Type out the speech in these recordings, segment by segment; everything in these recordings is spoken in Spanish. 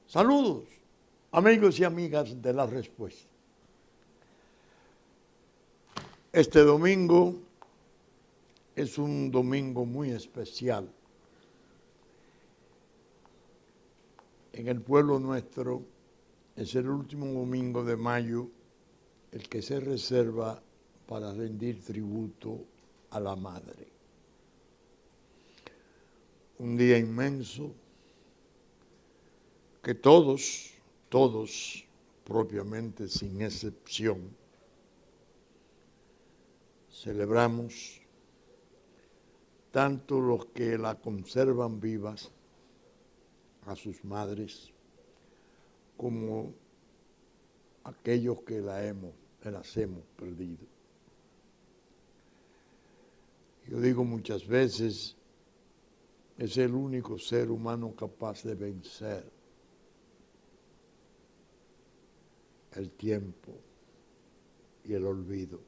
Saludos, amigos y amigas de La Respuesta. Este domingo es un domingo muy especial. En el pueblo nuestro es el último domingo de mayo el que se reserva para rendir tributo a la Madre. Un día inmenso que todos, propiamente sin excepción, celebramos, tanto los que la conservan vivas, a sus madres, como aquellos que las hemos perdido. Yo digo muchas veces, es el único ser humano capaz de vencer el tiempo y el olvido.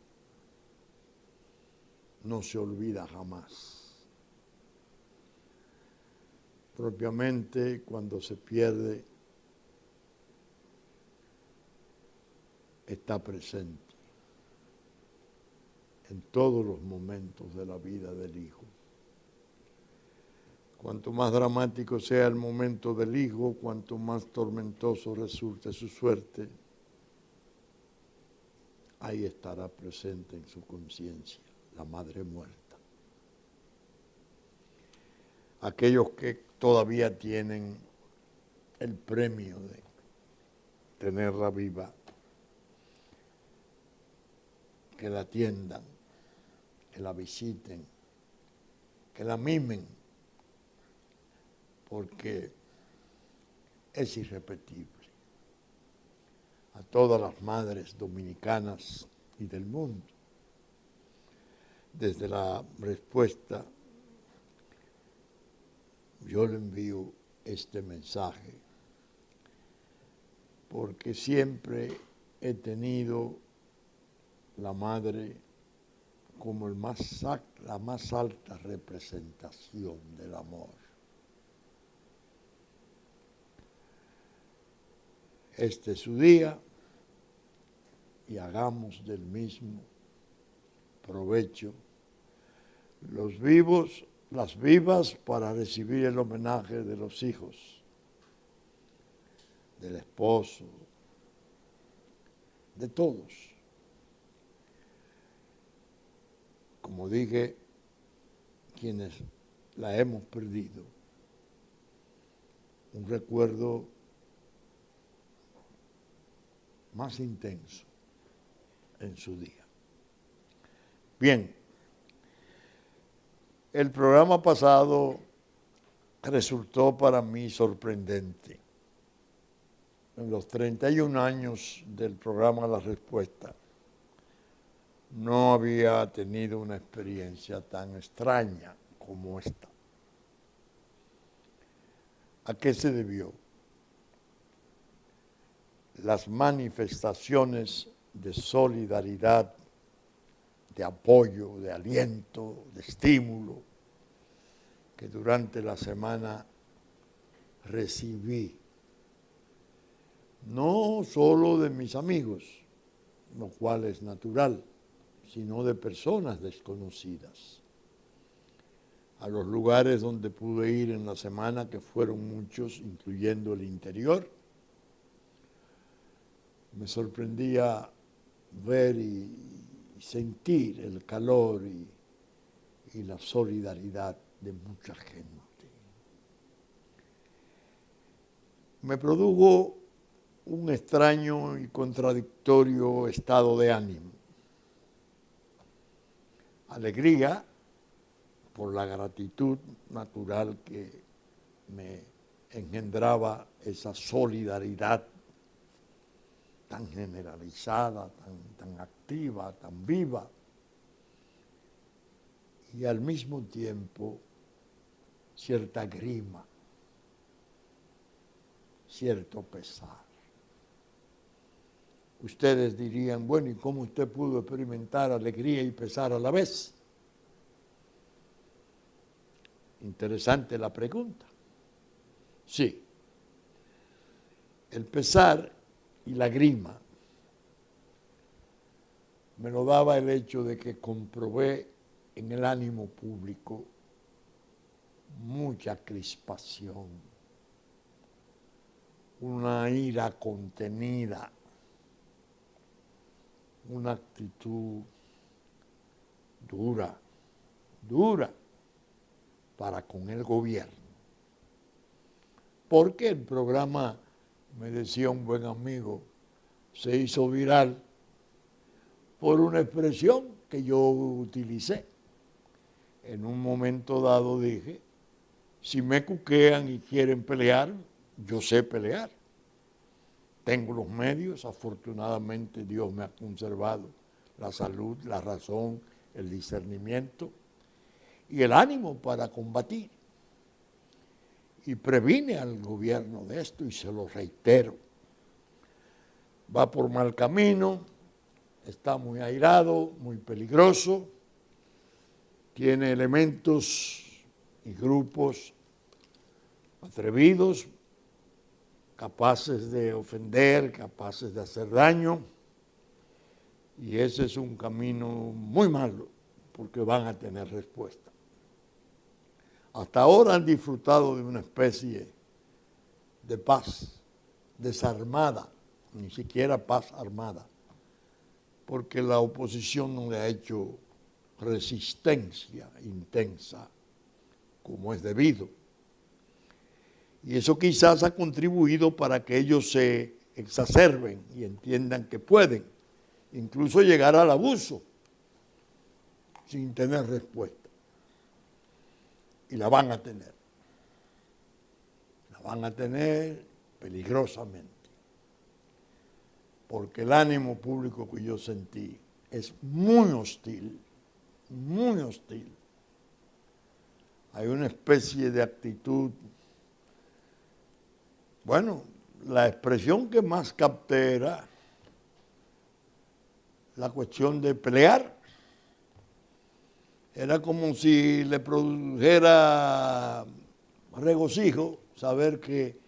No se olvida jamás. Propiamente cuando se pierde, está presente en todos los momentos de la vida del hijo. Cuanto más dramático sea el momento del hijo, cuanto más tormentoso resulte su suerte, ahí estará presente en su conciencia la madre muerta. Aquellos que todavía tienen el premio de tenerla viva, que la atiendan, que la visiten, que la mimen, porque es irrepetible. A todas las madres dominicanas y del mundo, desde La Respuesta, yo le envío este mensaje, porque siempre he tenido la madre como la más alta representación del amor. Este es su día y hagamos del mismo provecho los vivos, las vivas, para recibir el homenaje de los hijos, del esposo, de todos. Como dije, quienes la hemos perdido, un recuerdo más intenso en su día. Bien, el programa pasado resultó para mí sorprendente. En los 31 años del programa La Respuesta, no había tenido una experiencia tan extraña como esta. ¿A qué se debió? Las manifestaciones de solidaridad, de apoyo, de aliento, de estímulo que durante la semana recibí, no solo de mis amigos, lo cual es natural, sino de personas desconocidas. A los lugares donde pude ir en la semana, que fueron muchos, incluyendo el interior, me sorprendía ver y sentir el calor y la solidaridad de mucha gente. Me produjo un extraño y contradictorio estado de ánimo. Alegría por la gratitud natural que me engendraba esa solidaridad tan generalizada, tan activa, tan viva, y al mismo tiempo cierta grima, cierto pesar. Ustedes dirían, bueno, ¿y cómo usted pudo experimentar alegría y pesar a la vez? Interesante la pregunta. Sí, El pesar y la grima me lo daba el hecho de que comprobé en el ánimo público mucha crispación, una ira contenida, una actitud dura para con el gobierno. Porque el programa, me decía un buen amigo, se hizo viral por una expresión que yo utilicé. En un momento dado dije, si me cuquean y quieren pelear, yo sé pelear. Tengo los medios, afortunadamente Dios me ha conservado la salud, la razón, el discernimiento y el ánimo para combatir. Y previne al gobierno de esto y se lo reitero. Va por mal camino, está muy airado, muy peligroso, tiene elementos y grupos atrevidos, capaces de ofender, capaces de hacer daño, y ese es un camino muy malo, porque van a tener respuesta. Hasta ahora han disfrutado de una especie de paz desarmada, ni siquiera paz armada, porque la oposición no le ha hecho resistencia intensa como es debido. Y eso quizás ha contribuido para que ellos se exacerben y entiendan que pueden incluso llegar al abuso sin tener respuesta. Y la van a tener. La van a tener peligrosamente. Porque el ánimo público que yo sentí es muy hostil, muy hostil. Hay una especie de actitud. Bueno, la expresión que más capté era la cuestión de pelear. Era como si le produjera regocijo saber que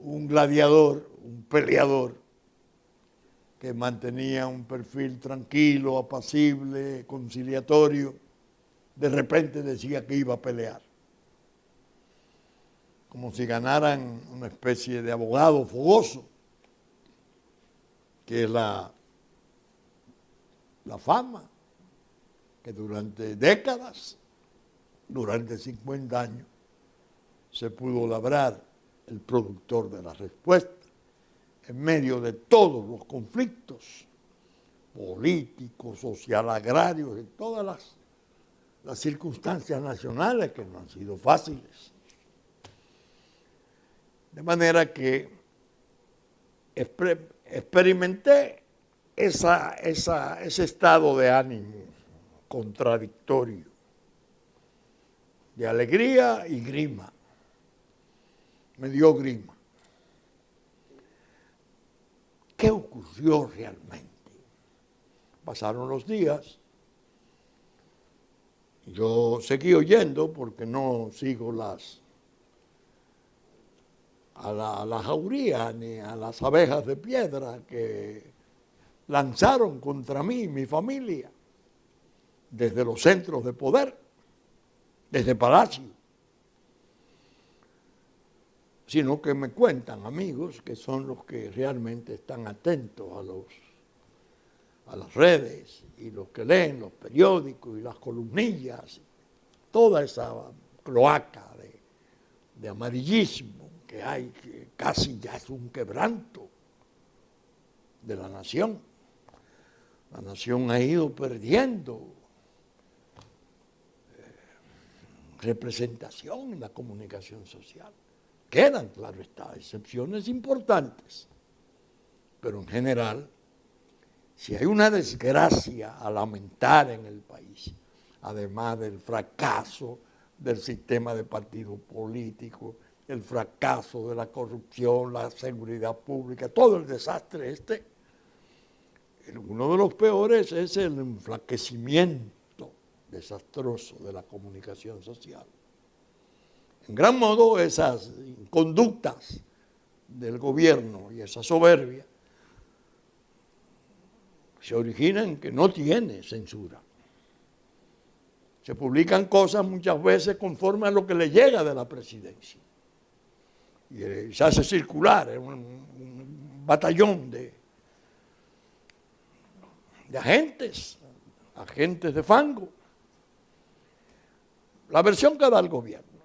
un gladiador, un peleador, que mantenía un perfil tranquilo, apacible, conciliatorio, de repente decía que iba a pelear. Como si ganaran una especie de abogado fogoso, que es la fama que durante décadas, durante 50 años, se pudo labrar el productor de la respuesta en medio de todos los conflictos políticos, social, agrarios, y todas las circunstancias nacionales que no han sido fáciles. De manera que experimenté ese estado de ánimo contradictorio, de alegría y grima. Me dio grima. ¿Qué ocurrió realmente? Pasaron los días, yo seguí oyendo porque no sigo a la jauría ni a las abejas de piedra que lanzaron contra mí y mi familia desde los centros de poder, desde Palacio, sino que me cuentan amigos que son los que realmente están atentos a las redes y los que leen los periódicos y las columnillas, toda esa cloaca de amarillismo que hay, que casi ya es un quebranto de la nación. La nación ha ido perdiendo representación en la comunicación social. Quedan, claro está, excepciones importantes, pero en general, si hay una desgracia a lamentar en el país, además del fracaso del sistema de partidos políticos, el fracaso de la corrupción, la seguridad pública, todo el desastre uno de los peores es el enflaquecimiento desastroso de la comunicación social. En gran modo esas conductas del gobierno y esa soberbia se origina en que no tiene censura. Se publican cosas muchas veces conforme a lo que le llega de la presidencia. Y se hace circular un batallón de agentes de fango. La versión que da el gobierno.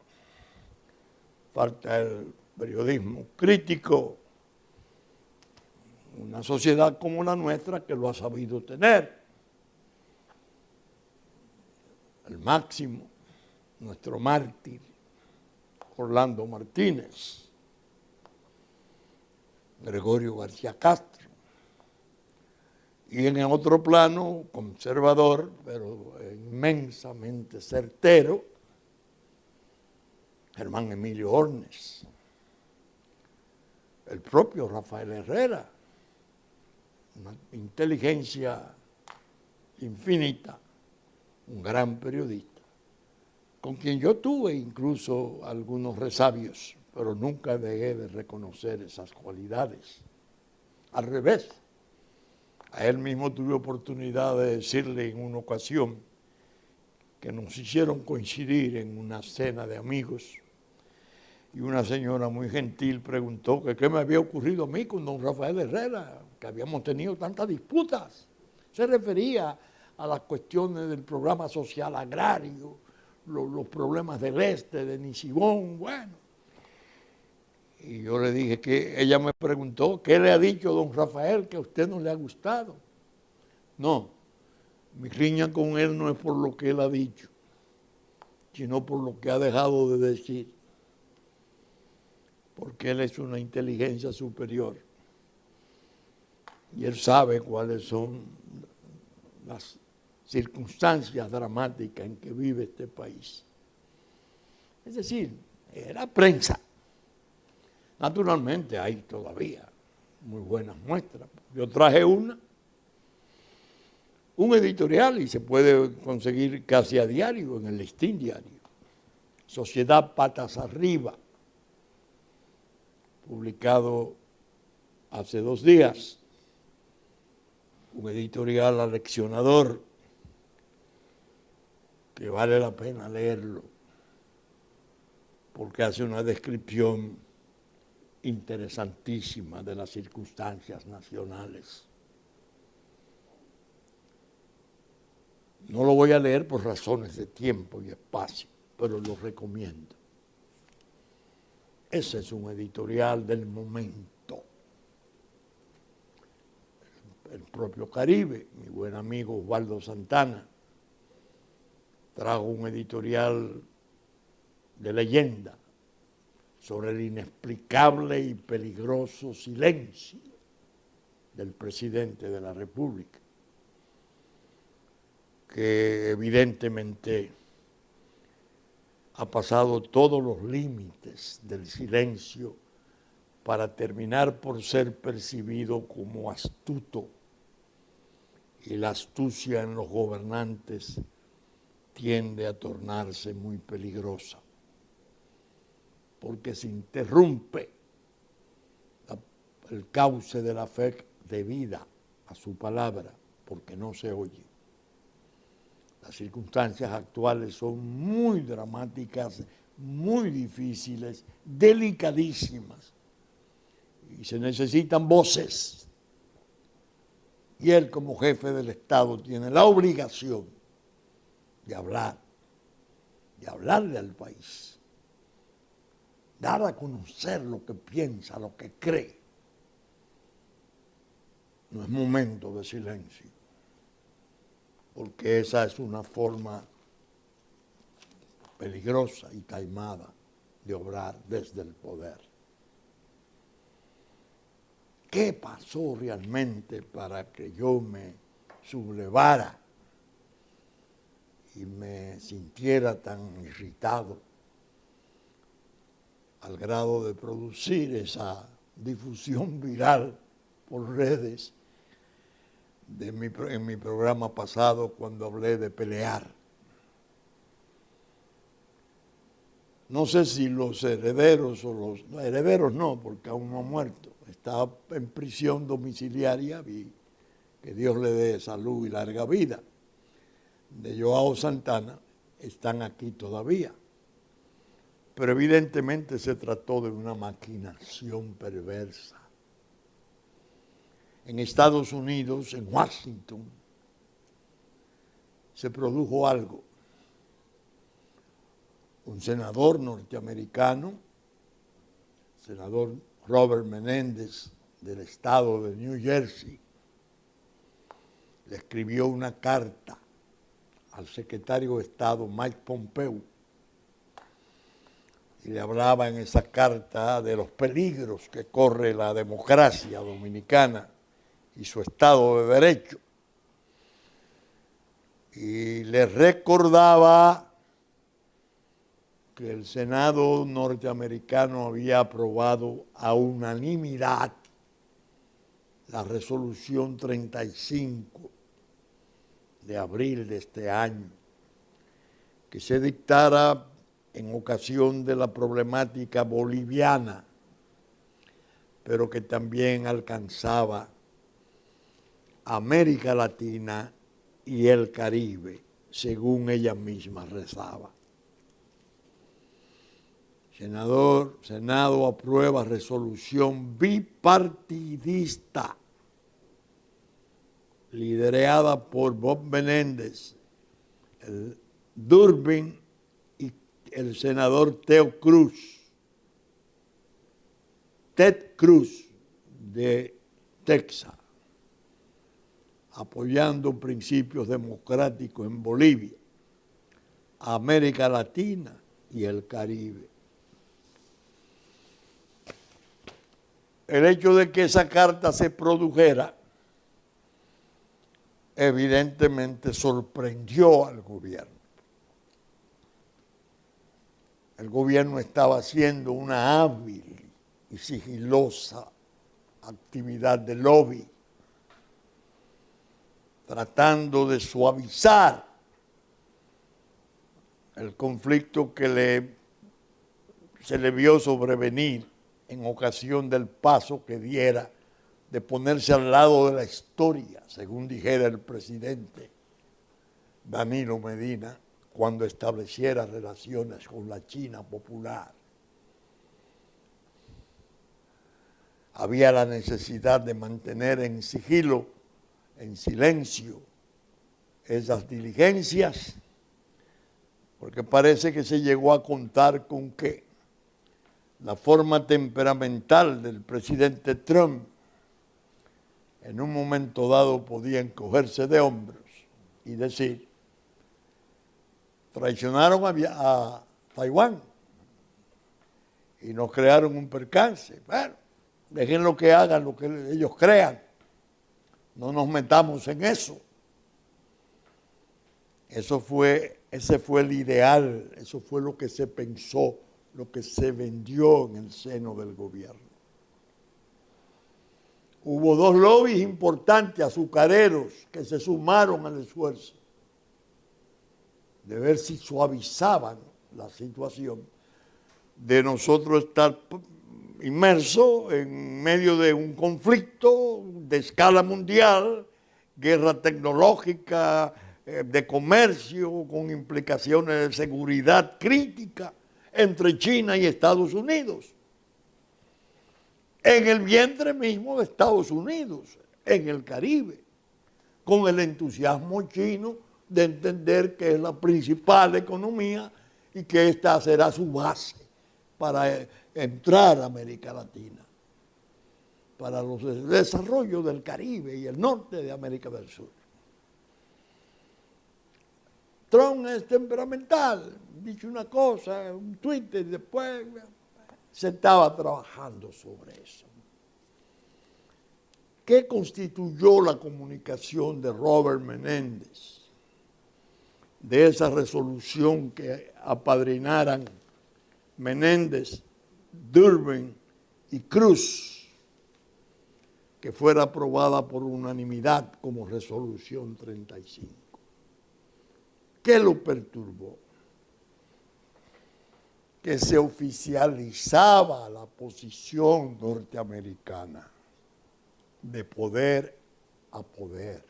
Falta el periodismo crítico, una sociedad como la nuestra que lo ha sabido tener. El máximo, nuestro mártir, Orlando Martínez, Gregorio García Castro, y en otro plano conservador, pero inmensamente certero, Germán Emilio Ornes, el propio Rafael Herrera, una inteligencia infinita, un gran periodista, con quien yo tuve incluso algunos resabios, pero nunca dejé de reconocer esas cualidades. Al revés, a él mismo tuve oportunidad de decirle en una ocasión que nos hicieron coincidir en una cena de amigos y una señora muy gentil preguntó que qué me había ocurrido a mí con don Rafael Herrera, que habíamos tenido tantas disputas. Se refería a las cuestiones del programa social agrario, los problemas del este, de Nisibón, bueno. Y yo le dije que ella me preguntó, ¿qué le ha dicho don Rafael que a usted no le ha gustado? No, mi riña con él no es por lo que él ha dicho, sino por lo que ha dejado de decir. Porque él es una inteligencia superior. Y él sabe cuáles son las circunstancias dramáticas en que vive este país. Es decir, era prensa. Naturalmente hay todavía muy buenas muestras. Yo traje un editorial y se puede conseguir casi a diario en el Listín Diario. Sociedad Patas Arriba, publicado hace 2 días. Un editorial aleccionador que vale la pena leerlo porque hace una descripción interesantísima de las circunstancias nacionales. No lo voy a leer por razones de tiempo y espacio, pero lo recomiendo. Ese es un editorial del momento. El propio Caribe, mi buen amigo Osvaldo Santana, trajo un editorial de leyenda sobre el inexplicable y peligroso silencio del presidente de la República, que evidentemente ha pasado todos los límites del silencio para terminar por ser percibido como astuto, y la astucia en los gobernantes tiende a tornarse muy peligrosa, porque se interrumpe el cauce de la fe debida a su palabra, porque no se oye. Las circunstancias actuales son muy dramáticas, muy difíciles, delicadísimas, y se necesitan voces. Y él, como jefe del Estado, tiene la obligación de hablarle al país, dar a conocer lo que piensa, lo que cree. No es momento de silencio, porque esa es una forma peligrosa y taimada de obrar desde el poder. ¿Qué pasó realmente para que yo me sublevara y me sintiera tan irritado al grado de producir esa difusión viral por redes en mi programa pasado cuando hablé de pelear? No sé si los herederos o los herederos no, porque aún no ha muerto. Está en prisión domiciliaria y que Dios le dé salud y larga vida. De Joao Santana están aquí todavía. Pero evidentemente se trató de una maquinación perversa. En Estados Unidos, en Washington, se produjo algo. Un senador norteamericano, senador Robert Menéndez del estado de New Jersey, le escribió una carta al secretario de Estado Mike Pompeo y le hablaba en esa carta de los peligros que corre la democracia dominicana y su Estado de Derecho. Y le recordaba que el Senado norteamericano había aprobado a unanimidad la resolución 35 de abril de este año, que se dictara en ocasión de la problemática boliviana, pero que también alcanzaba América Latina y el Caribe, según ella misma rezaba. Senado aprueba resolución bipartidista liderada por Bob Menéndez, el Durbin y el senador Ted Cruz de Texas, apoyando principios democráticos en Bolivia, América Latina y el Caribe. El hecho de que esa carta se produjera evidentemente sorprendió al gobierno. El gobierno estaba haciendo una hábil y sigilosa actividad de lobby, tratando de suavizar el conflicto que se le vio sobrevenir en ocasión del paso que diera de ponerse al lado de la historia, según dijera el presidente Danilo Medina, cuando estableciera relaciones con la China popular. Había la necesidad de mantener en sigilo, en silencio, esas diligencias, porque parece que se llegó a contar con que la forma temperamental del presidente Trump en un momento dado podía encogerse de hombros y decir, traicionaron a Taiwán y nos crearon un percance. Bueno, dejen lo que hagan, lo que ellos crean. No nos metamos en eso. Ese fue el ideal, eso fue lo que se pensó, lo que se vendió en el seno del gobierno. Hubo dos lobbies importantes, azucareros, que se sumaron al esfuerzo de ver si suavizaban la situación de nosotros estar inmersos en medio de un conflicto de escala mundial, guerra tecnológica, de comercio, con implicaciones de seguridad crítica entre China y Estados Unidos. En el vientre mismo de Estados Unidos, en el Caribe, con el entusiasmo chino de entender que es la principal economía y que esta será su base para entrar a América Latina, para los desarrollos del Caribe y el norte de América del Sur. Trump es temperamental, dice una cosa, un Twitter, y después se estaba trabajando sobre eso. ¿Qué constituyó la comunicación de Robert Menéndez? De esa resolución que apadrinaran Menéndez, Durbin y Cruz, que fuera aprobada por unanimidad como resolución 35. ¿Qué lo perturbó? que se oficializaba la posición norteamericana de poder a poder.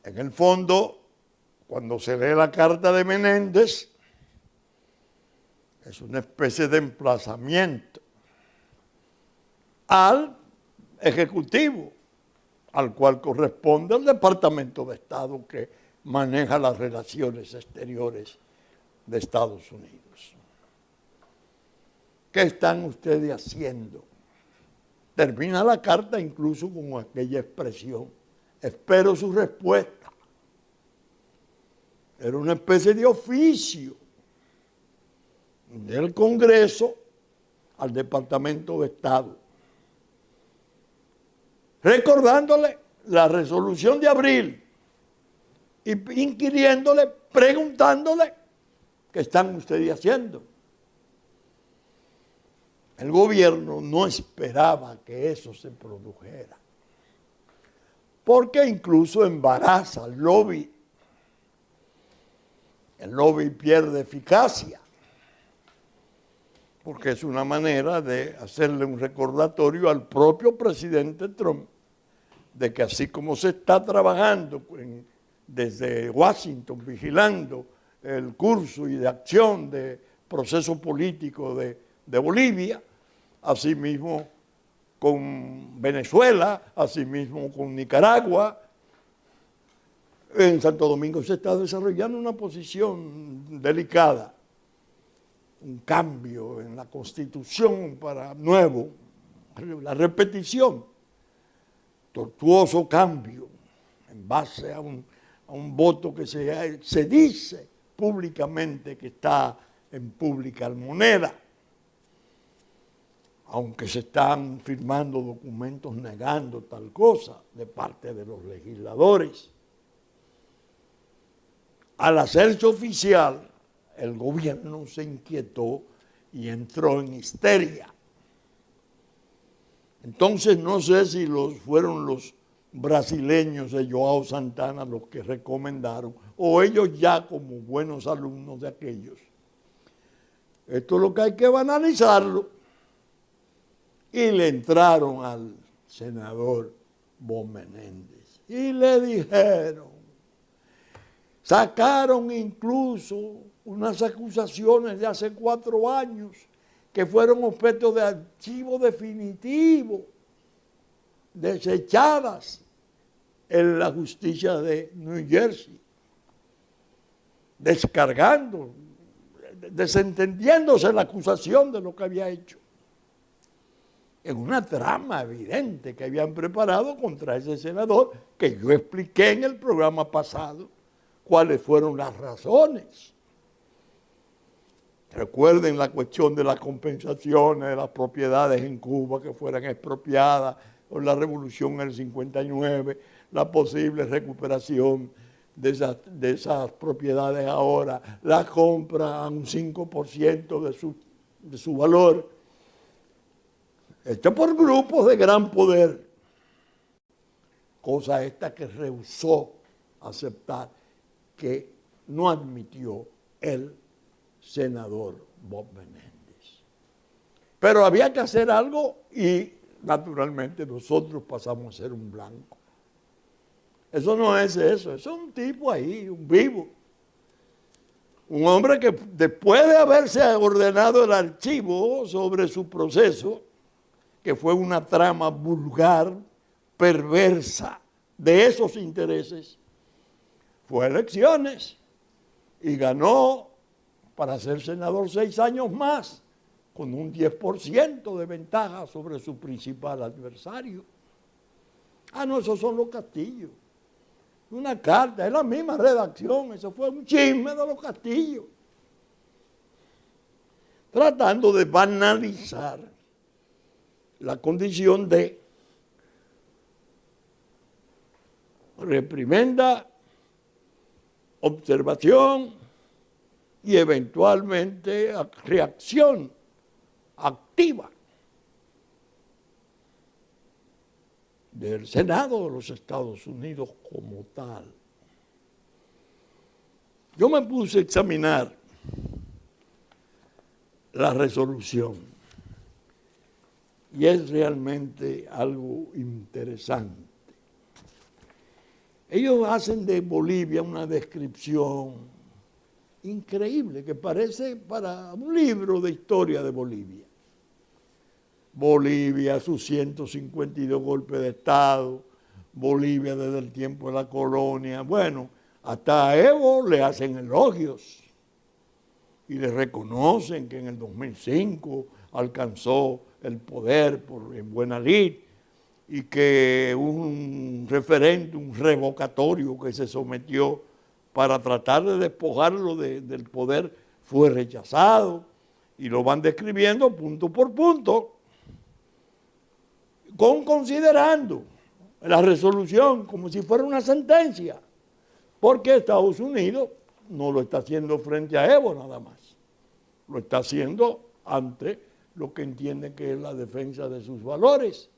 En el fondo, cuando se lee la carta de Menéndez, es una especie de emplazamiento al Ejecutivo, al cual corresponde el Departamento de Estado que maneja las relaciones exteriores de Estados Unidos. ¿Qué están ustedes haciendo? Termina la carta incluso con aquella expresión: espero su respuesta. Era una especie de oficio del Congreso al Departamento de Estado, recordándole la resolución de abril y inquiriéndole, preguntándole: ¿qué están ustedes haciendo? El gobierno no esperaba que eso se produjera, porque incluso embaraza al lobby. El lobby pierde eficacia, porque es una manera de hacerle un recordatorio al propio presidente Trump de que así como se está trabajando desde Washington, vigilando el curso y de acción de proceso político de Bolivia, asimismo con Venezuela, asimismo con Nicaragua. En Santo Domingo se está desarrollando una posición delicada, un cambio en la Constitución para nuevo, la repetición, tortuoso cambio en base a un voto que se dice públicamente que está en pública almoneda, aunque se están firmando documentos negando tal cosa de parte de los legisladores. Al hacerse oficial, el gobierno se inquietó y entró en histeria. Entonces no sé si fueron los brasileños de João Santana los que recomendaron, o ellos ya como buenos alumnos de aquellos. Esto es lo que hay que banalizarlo. Y le entraron al senador Bob Menéndez y le dijeron, sacaron incluso unas acusaciones de hace 4 años que fueron objeto de archivo definitivo, desechadas en la justicia de New Jersey, descargando, desentendiéndose la acusación de lo que había hecho, en una trama evidente que habían preparado contra ese senador, que yo expliqué en el programa pasado cuáles fueron las razones. Recuerden la cuestión de las compensaciones de las propiedades en Cuba que fueran expropiadas por la revolución en el 59, la posible recuperación de esas propiedades ahora, la compra a un 5% de su valor, hecho por grupos de gran poder, cosa esta que rehusó aceptar, que no admitió el senador Bob Menéndez. Pero había que hacer algo y naturalmente nosotros pasamos a ser un blanco. Eso no es eso, es un tipo ahí, un vivo. Un hombre que después de haberse ordenado el archivo sobre su proceso, que fue una trama vulgar, perversa, de esos intereses, fue a elecciones y ganó para ser senador 6 años más, con un 10% de ventaja sobre su principal adversario. Ah, no, esos son los Castillos. Una carta, es la misma redacción, eso fue un chisme de los Castillos. Tratando de banalizar la condición de reprimenda, observación y eventualmente reacción activa del Senado de los Estados Unidos como tal. Yo me puse a examinar la resolución. Y es realmente algo interesante. Ellos hacen de Bolivia una descripción increíble que parece para un libro de historia de Bolivia. Bolivia, sus 152 golpes de Estado, Bolivia desde el tiempo de la colonia. Bueno, hasta a Evo le hacen elogios y le reconocen que en el 2005 alcanzó el poder en buena lid y que un referéndum, un revocatorio que se sometió para tratar de despojarlo del poder fue rechazado, y lo van describiendo punto por punto, considerando la resolución como si fuera una sentencia, porque Estados Unidos no lo está haciendo frente a Evo nada más, lo está haciendo ante lo que entiende que es la defensa de sus valores,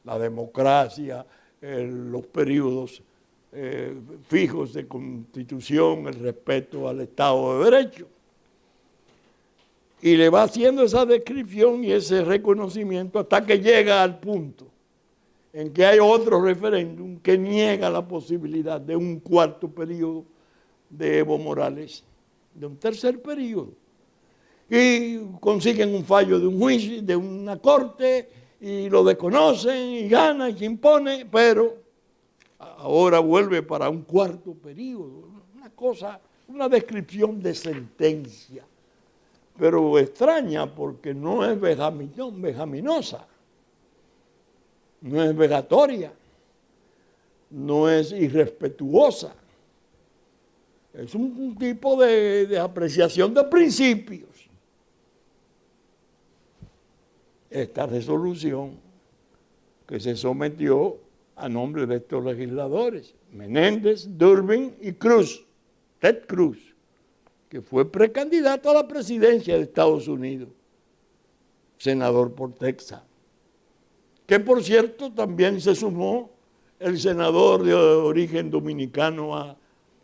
la democracia, los periodos fijos de constitución, el respeto al Estado de Derecho. Y le va haciendo esa descripción y ese reconocimiento hasta que llega al punto en que hay otro referéndum que niega la posibilidad de un cuarto periodo de Evo Morales, de un tercer periodo. Y consiguen un fallo de un juicio, de una corte, y lo desconocen y gana y se impone, pero ahora vuelve para un cuarto periodo. Una cosa, una descripción de sentencia, pero extraña porque no es vejaminosa, no es vejatoria, no es irrespetuosa. Es un tipo de apreciación de principios. Esta resolución que se sometió a nombre de estos legisladores, Menéndez, Durbin y Cruz, Ted Cruz, que fue precandidato a la presidencia de Estados Unidos, senador por Texas, que por cierto también se sumó el senador de origen dominicano a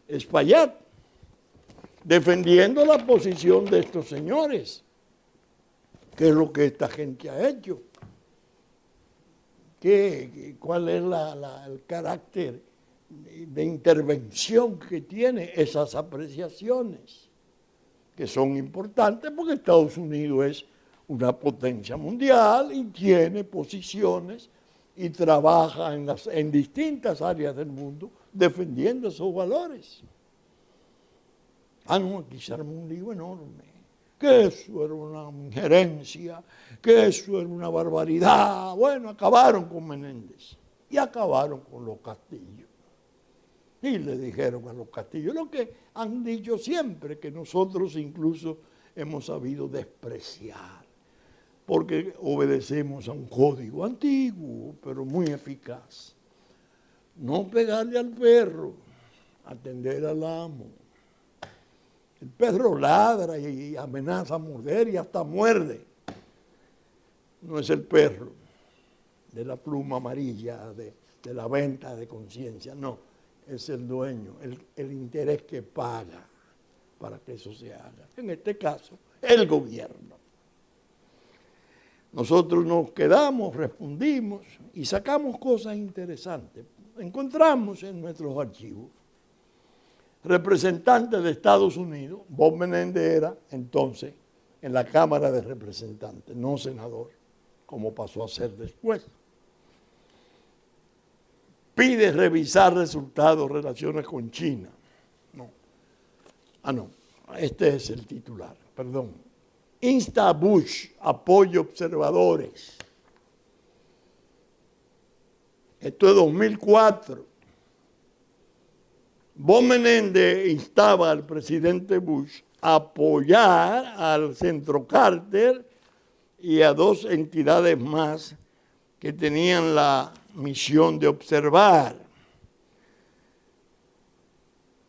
Espaillat, defendiendo la posición de estos señores. ¿Qué es lo que esta gente ha hecho? ¿Cuál es el carácter de intervención que tiene esas apreciaciones? Que son importantes porque Estados Unidos es una potencia mundial y tiene posiciones y trabaja en distintas áreas del mundo defendiendo esos valores. No, aquí se armó un lío enorme, que eso era una injerencia, que eso era una barbaridad. Bueno, acabaron con Menéndez y acabaron con los Castillos. Y le dijeron a los Castillos lo que han dicho siempre, que nosotros incluso hemos sabido despreciar, porque obedecemos a un código antiguo, pero muy eficaz. No pegarle al perro, atender al amo. El perro ladra y amenaza a morder y hasta muerde. No es el perro de la pluma amarilla, de la venta de conciencia, no. Es el dueño, el interés que paga para que eso se haga. En este caso, el gobierno. Nosotros nos quedamos, respondimos y sacamos cosas interesantes. Encontramos en nuestros archivos representantes de Estados Unidos. Bob Menéndez era entonces en la Cámara de Representantes, no senador, como pasó a ser después. Pide revisar resultados, relaciones con China. No, este es el titular, perdón. Insta a Bush, apoyo observadores. Esto es 2004. Bob Menéndez instaba al presidente Bush a apoyar al Centro Carter y a dos entidades más que tenían la misión de observar.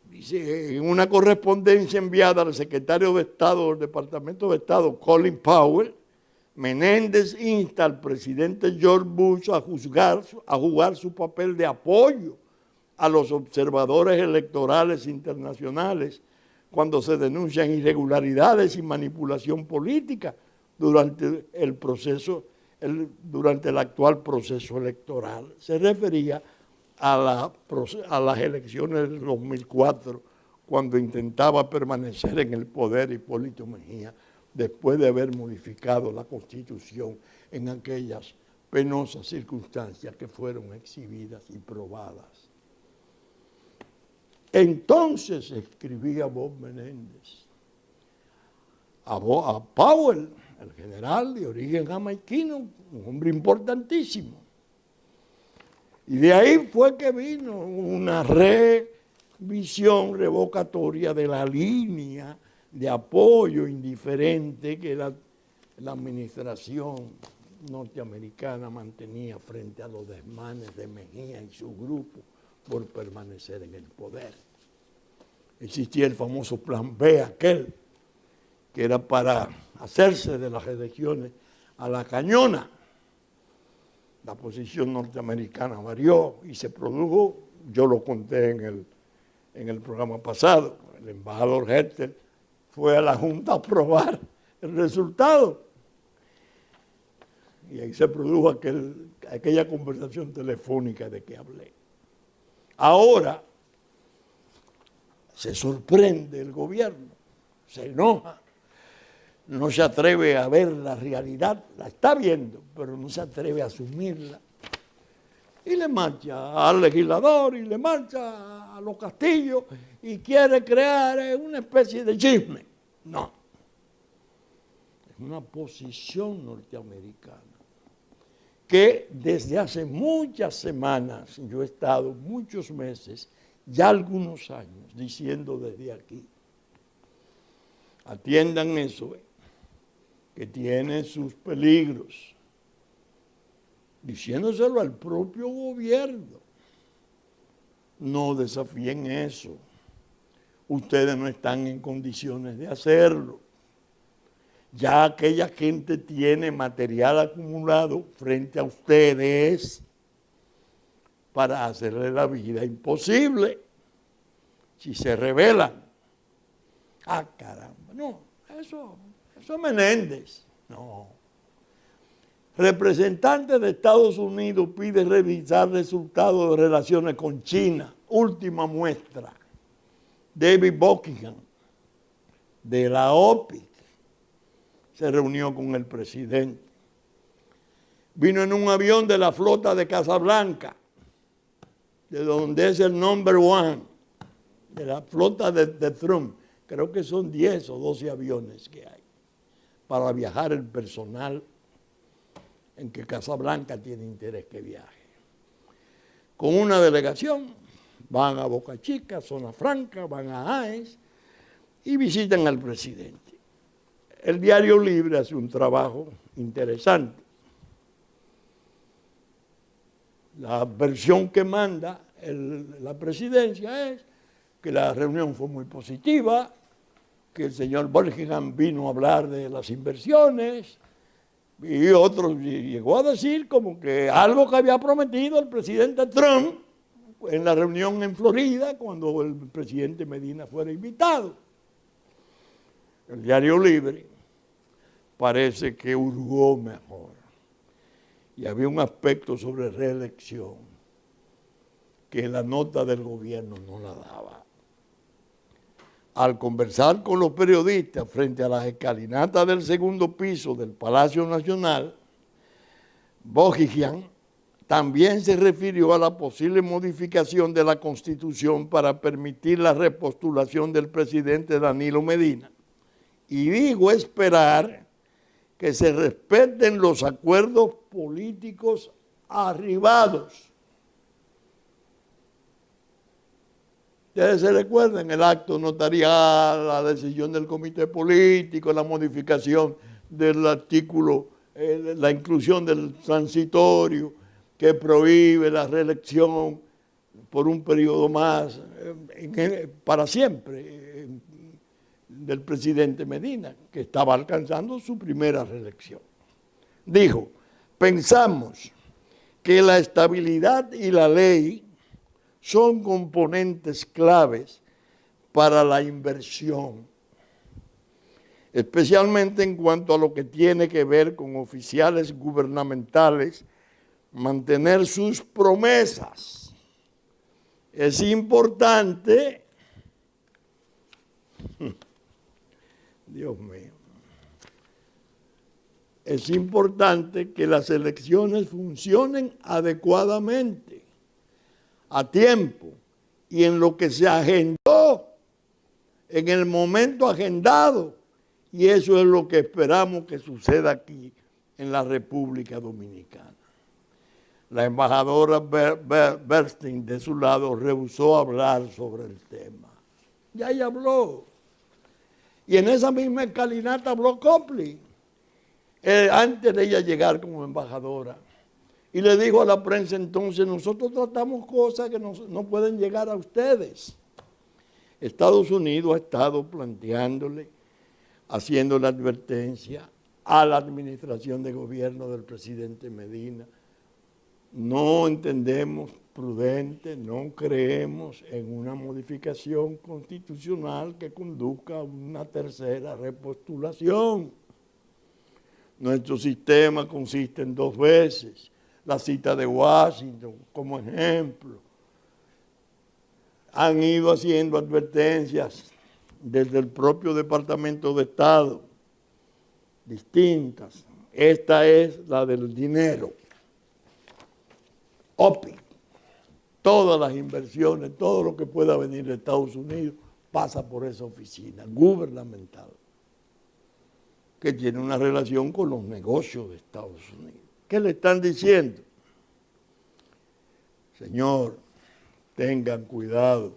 Dice, en una correspondencia enviada al secretario de Estado del Departamento de Estado, Colin Powell, Menéndez insta al presidente George Bush a jugar su papel de apoyo a los observadores electorales internacionales cuando se denuncian irregularidades y manipulación política durante el proceso, durante el actual proceso electoral. Se refería a las elecciones del 2004, cuando intentaba permanecer en el poder Hipólito Mejía, después de haber modificado la Constitución en aquellas penosas circunstancias que fueron exhibidas y probadas. Entonces escribía Bob Menéndez a Powell, el general de origen jamaiquino, un hombre importantísimo. Y de ahí fue que vino una revisión revocatoria de la línea de apoyo indiferente que la administración norteamericana mantenía frente a los desmanes de Mejía y su grupo por permanecer en el poder. Existía el famoso plan B, aquel que era para hacerse de las elecciones a la cañona. La posición norteamericana varió y se produjo, yo lo conté en el programa pasado, el embajador Hertel fue a la Junta a aprobar el resultado. Y ahí se produjo aquella conversación telefónica de que hablé. Ahora se sorprende el gobierno, se enoja, no se atreve a ver la realidad, la está viendo, pero no se atreve a asumirla. Y le marcha al legislador y le marcha a los castillos y quiere crear una especie de chisme. No. Es una posición norteamericana que desde hace muchas semanas, yo he estado muchos meses, ya algunos años, diciendo desde aquí, atiendan eso, que tiene sus peligros, diciéndoselo al propio gobierno. No desafíen eso. Ustedes no están en condiciones de hacerlo. Ya aquella gente tiene material acumulado frente a ustedes para hacerle la vida imposible si se rebelan. Ah, caramba, no, eso Menéndez, no. Representante de Estados Unidos pide revisar resultados de relaciones con China. Última muestra. David Buckingham, de la OPIC, se reunió con el presidente. Vino en un avión de la flota de Casablanca, de donde es el number one, de la flota de Trump. Creo que son 10 o 12 aviones que hay para viajar el personal en que Casablanca tiene interés que viaje. Con una delegación van a Boca Chica, Zona Franca, van a AES y visitan al presidente. El Diario Libre hace un trabajo interesante. La versión que manda la presidencia es que la reunión fue muy positiva, que el señor Buckingham vino a hablar de las inversiones y otros llegó a decir como que algo que había prometido el presidente Trump en la reunión en Florida cuando el presidente Medina fuera invitado. El Diario Libre parece que hurgó mejor y había un aspecto sobre reelección que la nota del gobierno no la daba. Al conversar con los periodistas frente a las escalinatas del segundo piso del Palacio Nacional, Buckingham también se refirió a la posible modificación de la Constitución para permitir la repostulación del presidente Danilo Medina y dijo esperar que se respeten los acuerdos políticos arribados. Ustedes se recuerdan el acto notarial, la decisión del comité político, la modificación del artículo, la inclusión del transitorio que prohíbe la reelección por un periodo más, para siempre, del presidente Medina, que estaba alcanzando su primera reelección. Dijo, pensamos que la estabilidad y la ley son componentes claves para la inversión, especialmente en cuanto a lo que tiene que ver con oficiales gubernamentales, mantener sus promesas. Es importante, Dios mío, es importante que las elecciones funcionen adecuadamente, a tiempo y en lo que se agendó, en el momento agendado. Y eso es lo que esperamos que suceda aquí en la República Dominicana. La embajadora Bernstein, de su lado, rehusó hablar sobre el tema. Ya ella habló. Y en esa misma escalinata habló Copley, antes de ella llegar como embajadora. Y le dijo a la prensa entonces, nosotros tratamos cosas que no pueden llegar a ustedes. Estados Unidos ha estado planteándole, haciendo la advertencia a la administración de gobierno del presidente Medina. No entendemos prudente, no creemos en una modificación constitucional que conduzca a una tercera repostulación. Nuestro sistema consiste en 2 veces. La cita de Washington como ejemplo. Han ido haciendo advertencias desde el propio Departamento de Estado, distintas. Esta es la del dinero. OPI. Todas las inversiones, todo lo que pueda venir de Estados Unidos pasa por esa oficina gubernamental que tiene una relación con los negocios de Estados Unidos. ¿Qué le están diciendo? Señor, tengan cuidado.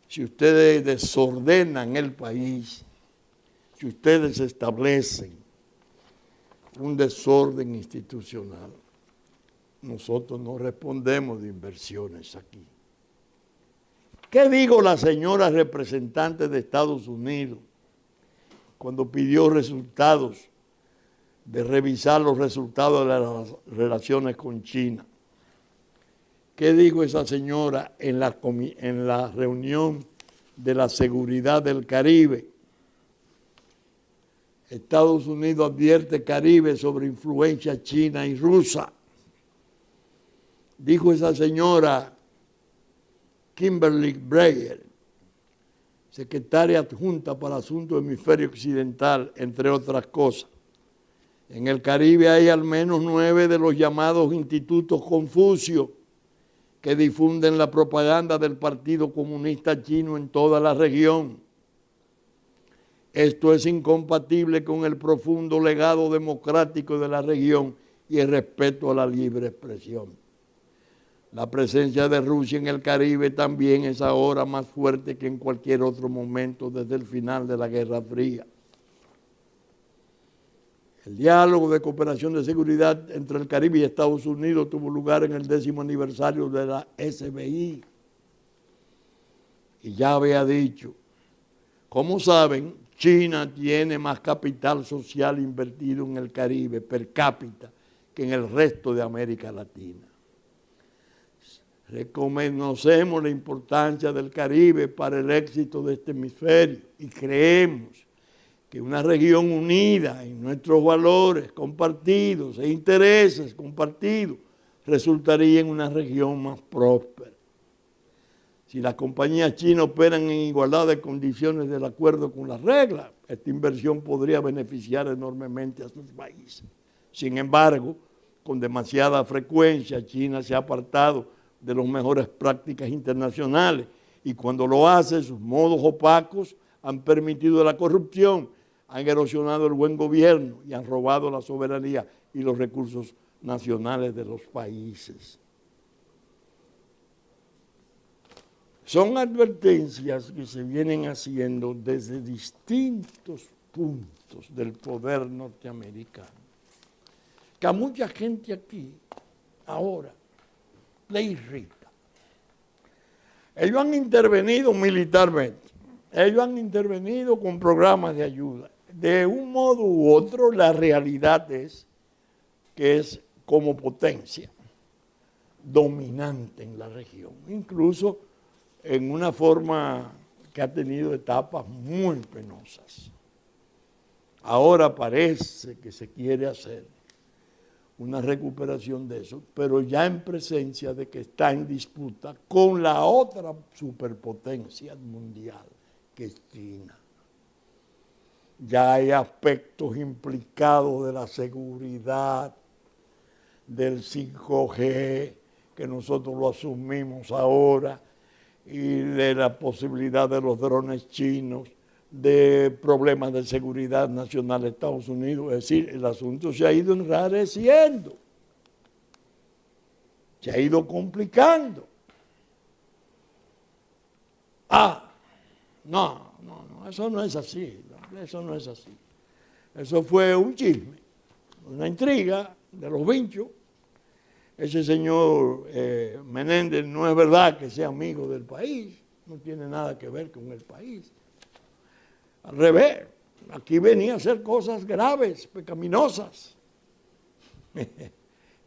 Si ustedes desordenan el país, si ustedes establecen un desorden institucional, nosotros no respondemos de inversiones aquí. ¿Qué digo la señora representante de Estados Unidos cuando pidió resultados, de revisar los resultados de las relaciones con China? ¿Qué dijo esa señora en la reunión de la seguridad del Caribe? Estados Unidos advierte Caribe sobre influencia china y rusa. Dijo esa señora Kimberly Breyer, secretaria adjunta para Asuntos del Hemisferio Occidental, entre otras cosas. En el Caribe hay al menos 9 de los llamados institutos Confucio que difunden la propaganda del Partido Comunista Chino en toda la región. Esto es incompatible con el profundo legado democrático de la región y el respeto a la libre expresión. La presencia de Rusia en el Caribe también es ahora más fuerte que en cualquier otro momento desde el final de la Guerra Fría. El diálogo de cooperación de seguridad entre el Caribe y Estados Unidos tuvo lugar en el 10º aniversario de la SBI. Y ya había dicho, como saben, China tiene más capital social invertido en el Caribe per cápita que en el resto de América Latina. Reconocemos la importancia del Caribe para el éxito de este hemisferio y creemos que una región unida en nuestros valores compartidos e intereses compartidos resultaría en una región más próspera. Si las compañías chinas operan en igualdad de condiciones del acuerdo con las reglas, esta inversión podría beneficiar enormemente a sus países. Sin embargo, con demasiada frecuencia, China se ha apartado de las mejores prácticas internacionales y cuando lo hace, sus modos opacos han permitido la corrupción, han erosionado el buen gobierno y han robado la soberanía y los recursos nacionales de los países. Son advertencias que se vienen haciendo desde distintos puntos del poder norteamericano, que a mucha gente aquí ahora le irrita. Ellos han intervenido militarmente, ellos han intervenido con programas de ayuda. De un modo u otro, la realidad es que es como potencia dominante en la región. Incluso en una forma que ha tenido etapas muy penosas. Ahora parece que se quiere hacer una recuperación de eso, pero ya en presencia de que está en disputa con la otra superpotencia mundial, que es China. Ya hay aspectos implicados de la seguridad, del 5G, que nosotros lo asumimos ahora, y de la posibilidad de los drones chinos, de problemas de seguridad nacional de Estados Unidos. Es decir, el asunto se ha ido enrareciendo, se ha ido complicando. No, eso no es así, eso no es así. Eso fue un chisme, una intriga de los vinchos. Ese señor Menéndez no es verdad que sea amigo del país, no tiene nada que ver con el país. Al revés, aquí venía a hacer cosas graves, pecaminosas.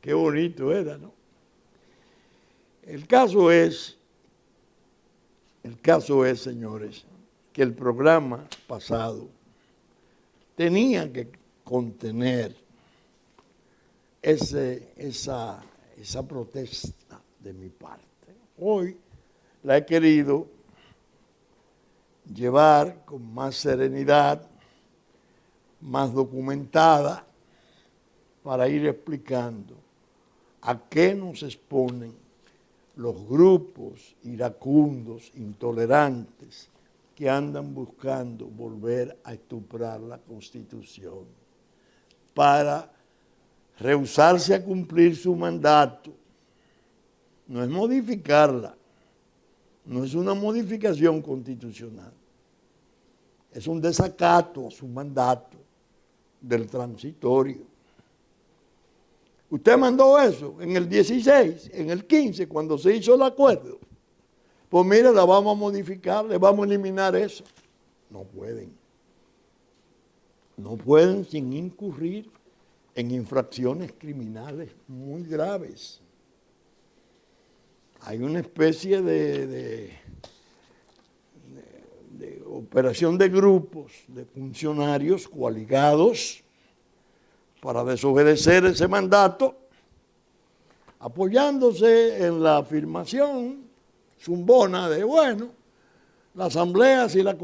Qué bonito era, ¿no? El caso es, señores, que el programa pasado tenía que contener esa protesta de mi parte. Hoy la he querido llevar con más serenidad, más documentada, para ir explicando a qué nos exponen los grupos iracundos, intolerantes, que andan buscando volver a estuprar la Constitución para rehusarse a cumplir su mandato. No es modificarla, no es una modificación constitucional, es un desacato a su mandato del transitorio. Usted mandó eso en el 16, en el 15, cuando se hizo el acuerdo. Pues mire, la vamos a modificar, le vamos a eliminar eso. No pueden. No pueden sin incurrir en infracciones criminales muy graves. Hay una especie de operación de grupos de funcionarios coaligados para desobedecer ese mandato, apoyándose en la afirmación zumbona de, bueno, la asamblea si la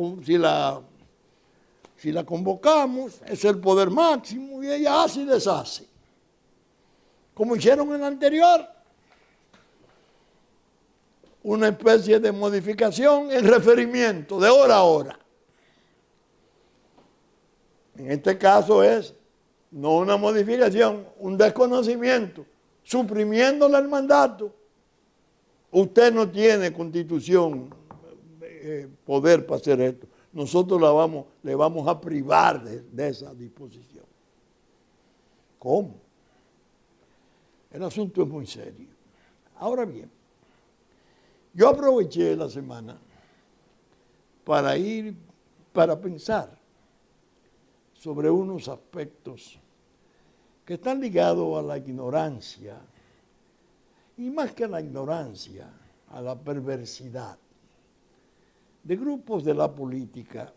convocamos es el poder máximo y ella hace y deshace, como hicieron en la anterior. Una especie de modificación en referimiento de hora a hora. En este caso es no una modificación, un desconocimiento, suprimiéndole el mandato. Usted no tiene constitución, poder para hacer esto. Nosotros le vamos a privar de esa disposición. ¿Cómo? El asunto es muy serio. Ahora bien, yo aproveché la semana para pensar sobre unos aspectos que están ligados a la ignorancia, y más que a la ignorancia, a la perversidad de grupos de la política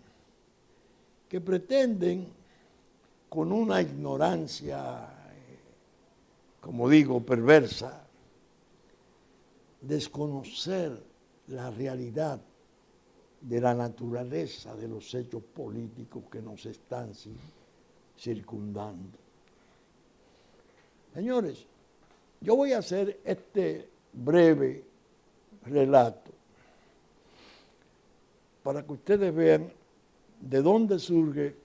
que pretenden, con una ignorancia, como digo, perversa, desconocer la realidad de la naturaleza de los hechos políticos que nos están circundando. Señores, yo voy a hacer este breve relato para que ustedes vean de dónde surge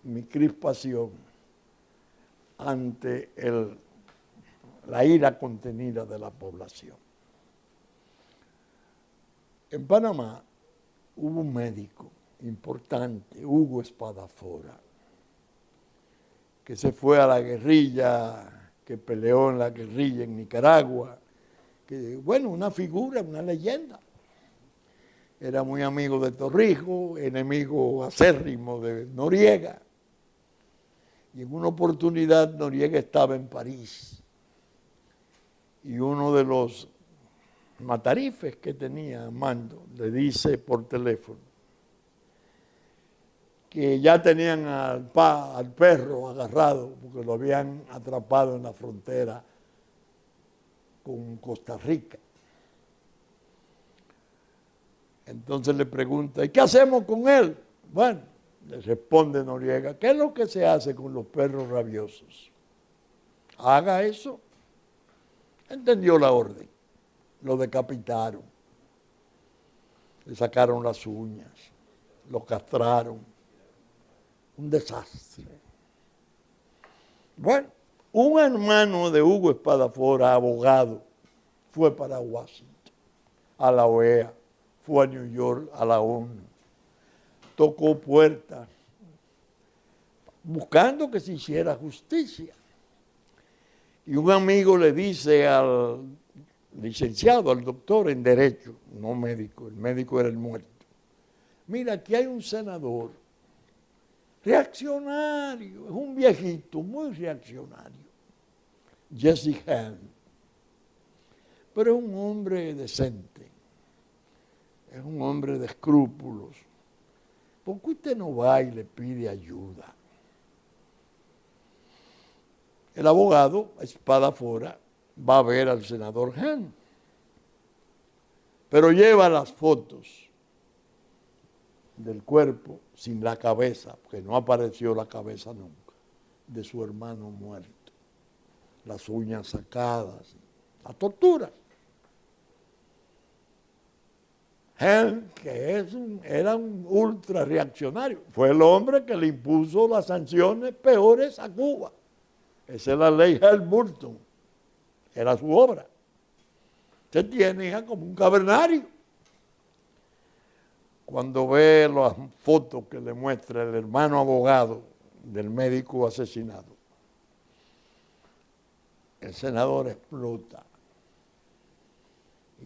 mi crispación ante la ira contenida de la población. En Panamá hubo un médico importante, Hugo Espadafora, que se fue a la guerrilla, que peleó en la guerrilla en Nicaragua, que, bueno, una figura, una leyenda. Era muy amigo de Torrijos, enemigo acérrimo de Noriega. Y en una oportunidad Noriega estaba en París y uno de los matarifes que tenía a mando, le dice por teléfono que ya tenían al perro agarrado porque lo habían atrapado en la frontera con Costa Rica. Entonces le pregunta, ¿y qué hacemos con él? Bueno, le responde Noriega, ¿qué es lo que se hace con los perros rabiosos? Haga eso. Entendió la orden. Lo decapitaron. Le sacaron las uñas. Lo castraron. Un desastre. Bueno, un hermano de Hugo Espadafora, abogado, fue para Washington, a la OEA, fue a New York, a la ONU, tocó puertas, buscando que se hiciera justicia. Y un amigo le dice al licenciado, al doctor en Derecho, no médico, el médico era el muerto, mira, aquí hay un senador reaccionario, es un viejito muy reaccionario, Jesse Helm, pero es un hombre decente, es un hombre de escrúpulos. ¿Por qué usted no va y le pide ayuda? El abogado, Espadafora, va a ver al senador Helm, pero lleva las fotos del cuerpo sin la cabeza, porque no apareció la cabeza nunca, de su hermano muerto, las uñas sacadas, la tortura. Helm, que era un ultra reaccionario, fue el hombre que le impuso las sanciones peores a Cuba. Esa es la ley Helm-Burton, era su obra. Se tiene ya como un cavernario. Cuando ve las fotos que le muestra el hermano abogado del médico asesinado, el senador explota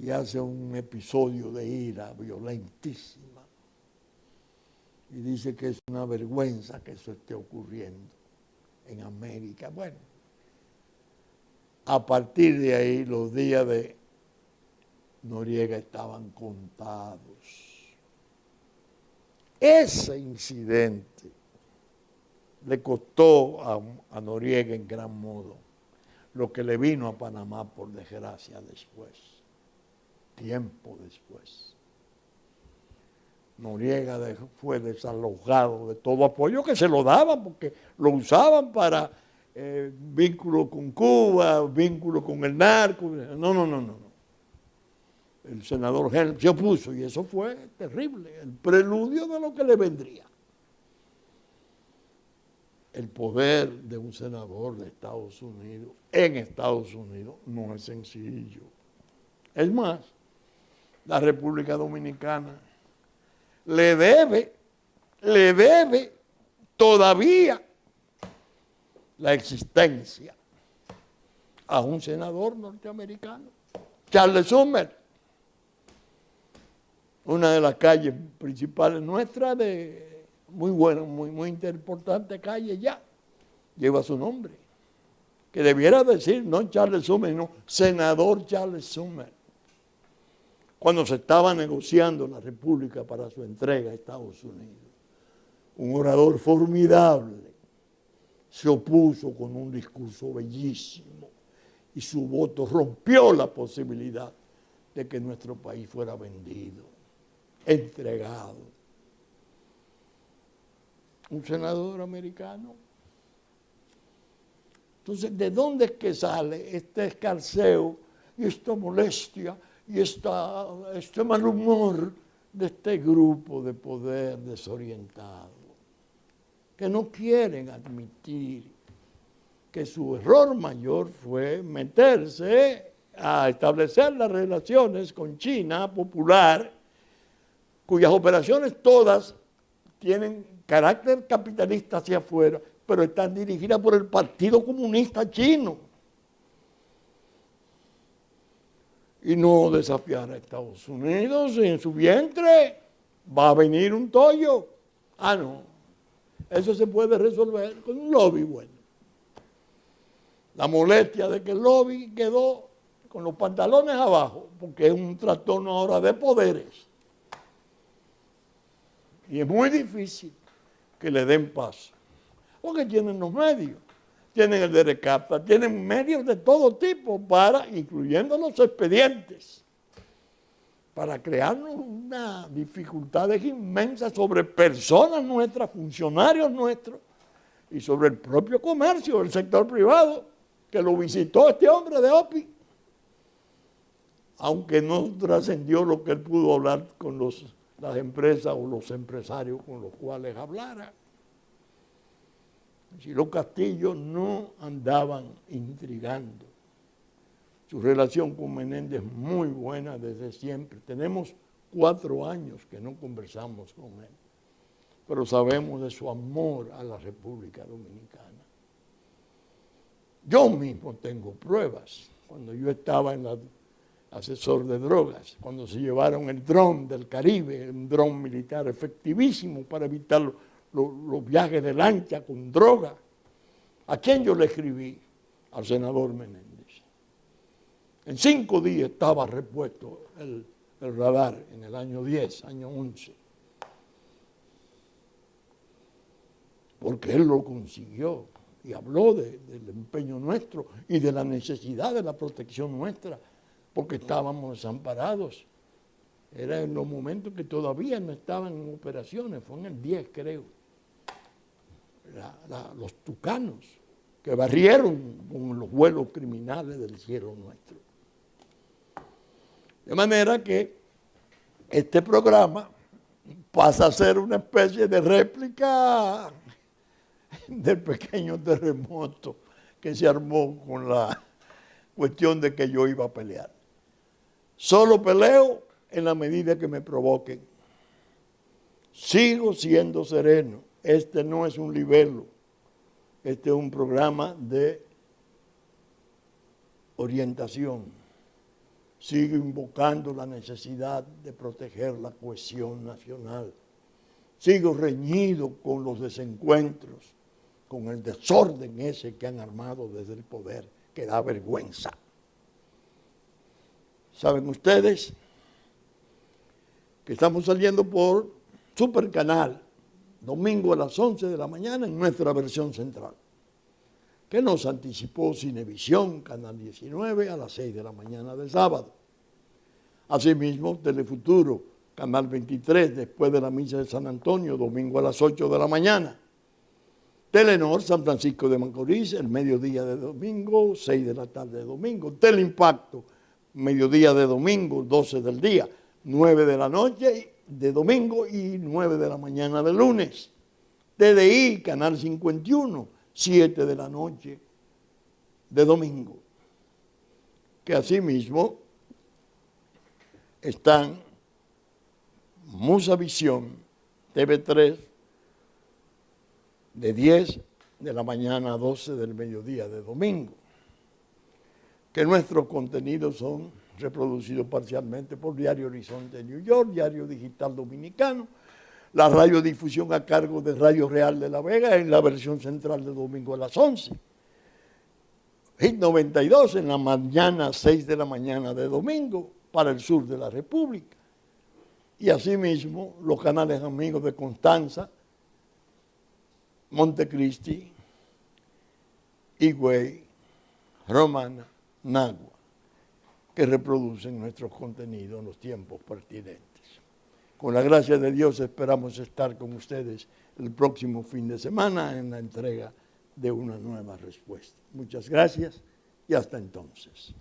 y hace un episodio de ira violentísima y dice que es una vergüenza que eso esté ocurriendo en América. Bueno, a partir de ahí los días de Noriega estaban contados. Ese incidente le costó a Noriega en gran modo lo que le vino a Panamá por desgracia después, tiempo después. Noriega fue desalojado de todo apoyo que se lo daban porque lo usaban para vínculo con Cuba, vínculo con el narco. No. El senador Helm se opuso y eso fue terrible, el preludio de lo que le vendría. El poder de un senador de Estados Unidos, en Estados Unidos, no es sencillo. Es más, la República Dominicana le debe todavía la existencia a un senador norteamericano, Charles Sumner. Una de las calles principales nuestras, muy buena, muy importante calle ya, lleva su nombre. Que debiera decir, no Charles Sumner, no, senador Charles Sumner. Cuando se estaba negociando la República para su entrega a Estados Unidos, un orador formidable, se opuso con un discurso bellísimo y su voto rompió la posibilidad de que nuestro país fuera vendido, entregado. Un senador americano. Entonces, ¿de dónde es que sale este escarceo y esta molestia y este mal humor de este grupo de poder desorientado? Que no quieren admitir que su error mayor fue meterse a establecer las relaciones con China popular, cuyas operaciones todas tienen carácter capitalista hacia afuera, pero están dirigidas por el Partido Comunista Chino. Y no desafiar a Estados Unidos en su vientre, va a venir un tollo. Ah, no. Eso se puede resolver con un lobby bueno. La molestia de que el lobby quedó con los pantalones abajo, porque es un trastorno ahora de poderes. Y es muy difícil que le den paso, porque tienen los medios, tienen el de recapta, tienen medios de todo tipo para, incluyendo los expedientes, para crearnos unas dificultades inmensas sobre personas nuestras, funcionarios nuestros, y sobre el propio comercio, el sector privado, que lo visitó este hombre de OPI, aunque no trascendió lo que él pudo hablar con las empresas o los empresarios con los cuales hablara. Si los Castillo no andaban intrigando. Su relación con Menéndez es muy buena desde siempre. Tenemos 4 años que no conversamos con él, pero sabemos de su amor a la República Dominicana. Yo mismo tengo pruebas. Cuando yo estaba en la asesor de drogas, cuando se llevaron el dron del Caribe, un dron militar efectivísimo para evitar los viajes de lancha con droga. ¿A quién yo le escribí? Al senador Menéndez. En 5 días estaba repuesto el radar en el año 10, año 11. Porque él lo consiguió y habló del empeño nuestro y de la necesidad de la protección nuestra, porque estábamos desamparados. Era en los momentos que todavía no estaban en operaciones, fue en el 10 creo. Los tucanos que barrieron con los vuelos criminales del cielo nuestro. De manera que este programa pasa a ser una especie de réplica del pequeño terremoto que se armó con la cuestión de que yo iba a pelear. Solo peleo en la medida que me provoquen. Sigo siendo sereno. Este no es un libelo. Este es un programa de orientación. Sigo invocando la necesidad de proteger la cohesión nacional. Sigo reñido con los desencuentros, con el desorden ese que han armado desde el poder, que da vergüenza. ¿Saben ustedes que estamos saliendo por Supercanal, domingo a las 11 de la mañana en nuestra versión central, que nos anticipó Cinevisión, Canal 19, a las 6 de la mañana del sábado? Asimismo, Telefuturo, Canal 23, después de la misa de San Antonio, domingo a las 8 de la mañana. Telenor, San Francisco de Macorís, el mediodía de domingo, 6 de la tarde de domingo. Teleimpacto, mediodía de domingo, 12 del día, 9 de la noche de domingo y 9 de la mañana de lunes. TDI, Canal 51, 7 de la noche de domingo. Que asimismo están Musavisión, TV3, de 10 de la mañana a 12 del mediodía de domingo. Que nuestros contenidos son reproducidos parcialmente por Diario Horizonte de New York, Diario Digital Dominicano, la radiodifusión a cargo de Radio Real de La Vega en la versión central de domingo a las 11. Hit 92 en la mañana, 6 de la mañana de domingo, para el sur de la República. Y asimismo, los canales amigos de Constanza, Montecristi, Higüey, Romana, Nagua, que reproducen nuestros contenidos en los tiempos pertinentes. Con la gracia de Dios esperamos estar con ustedes el próximo fin de semana en la entrega de una nueva respuesta. Muchas gracias y hasta entonces.